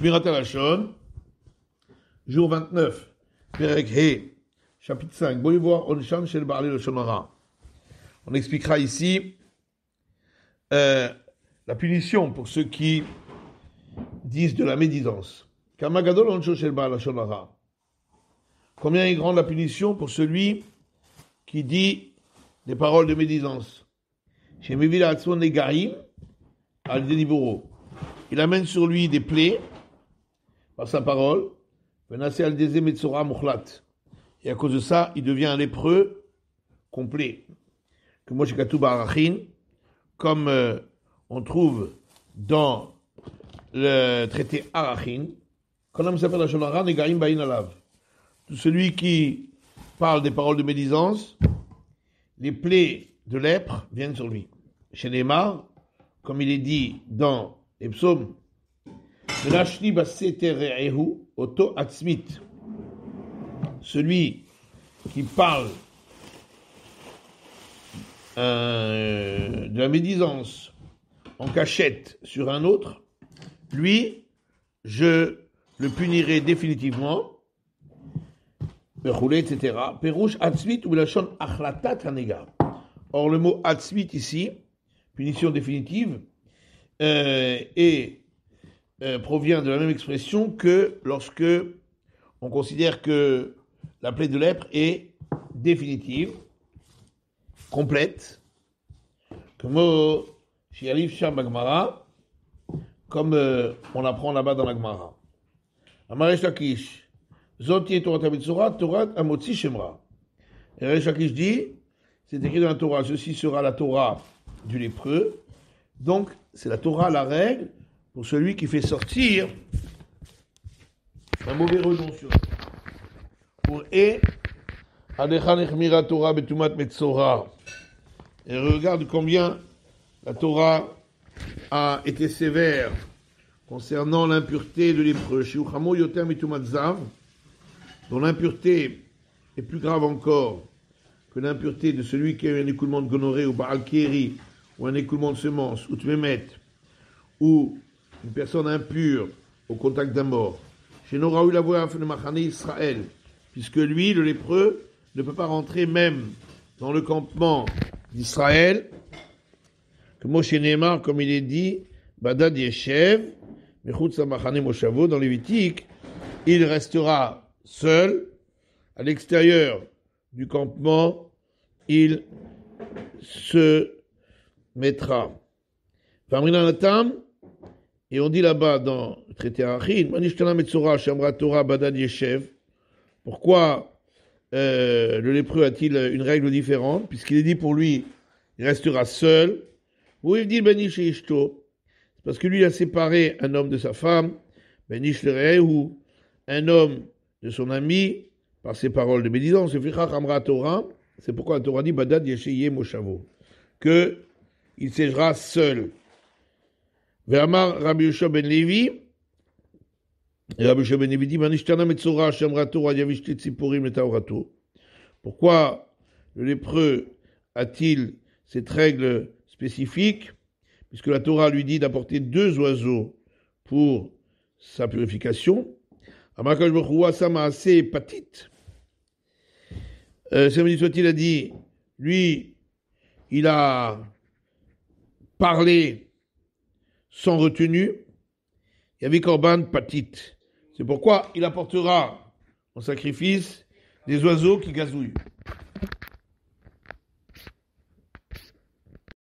Shmirat HaLashon, jour 29, Perek He, chapitre 5, Boivoir Onshan Shel Baalei Lashon Hara. On expliquera ici la punition pour ceux qui disent de la médisance. Kamagadol Onsho Shel Baalei Lashon Hara. Combien est grande la punition pour celui qui dit des paroles de médisance? Chez Mevila Hatzon Negarim, al Deniboro. Il amène sur lui des plaies par sa parole. Venasé al Deze Metzora Mukhlat. Et à cause de ça, il devient un lépreux complet. Que Moshe Katuba Arachin, comme on trouve dans le traité Arachin, quand on s'appelle la Shonara, Negarim Bain Alav. Tout celui qui parle des paroles de médisance, les plaies de lèpre viennent sur lui. Chez Neymar, comme il est dit dans les psaumes, celui qui parle de la médisance en cachette sur un autre, lui, je le punirai définitivement, etc. Perouche atzmit ou lachon achlatat hanega. Or, le mot atzmit ici, punition définitive, provient de la même expression que lorsque on considère que la plaie de lèpre est définitive, complète, comme on apprend là-bas dans la Gemara. Amaresh Lakish, Zoti Torah Tabitzora, Torah Amotzi Shemra. Et Resh Lakish dit, c'est écrit dans la Torah, ceci sera la Torah du lépreux. Donc, c'est la Torah, la règle, pour celui qui fait sortir un mauvais renonce. Pour Torah Betumat Metzora. Et regarde combien la Torah a été sévère concernant l'impureté de lépreux. Shiuchamo Yoter Mitumat Zav, dont l'impureté est plus grave encore que l'impureté de celui qui a eu un écoulement de gonorrhée ou Baal Keri, ou un écoulement de semences, ou Tmemet, ou une personne impure au contact d'un mort. Chez Noraoui la voix de Machane Israël, puisque lui, le lépreux, ne peut pas rentrer même dans le campement d'Israël, que Moshe Neymar, comme il est dit, Badad Yeshev, Mechutz Machane Moshavo, dans Lévitique, il restera seul, à l'extérieur du campement, il se mettra. Et on dit là-bas dans le traité Arachin, pourquoi le lépreux a-t-il une règle différente? Puisqu'il est dit pour lui, il restera seul. C'est parce que lui il a séparé un homme de sa femme, ou un homme de son ami, par ses paroles de médisance. C'est pourquoi la Torah dit Badad Yesheye Moshavo, que il siégera seul. Ve'amar Rabbi Yoshua ben Levi, et Rabbi Yoshua ben Levi dit Manishtana Metzora Shamra Torah Yavishti Tziporim Letaorato. Pourquoi le lépreux a-t-il cette règle spécifique? Puisque la Torah lui dit d'apporter 2 oiseaux pour sa purification. Amakash Bechua Samaase Patit. Samedi soit-il a dit, lui, il a parlé sans retenue. Il y avait Korban Patit. C'est pourquoi il apportera en sacrifice des oiseaux qui gazouillent.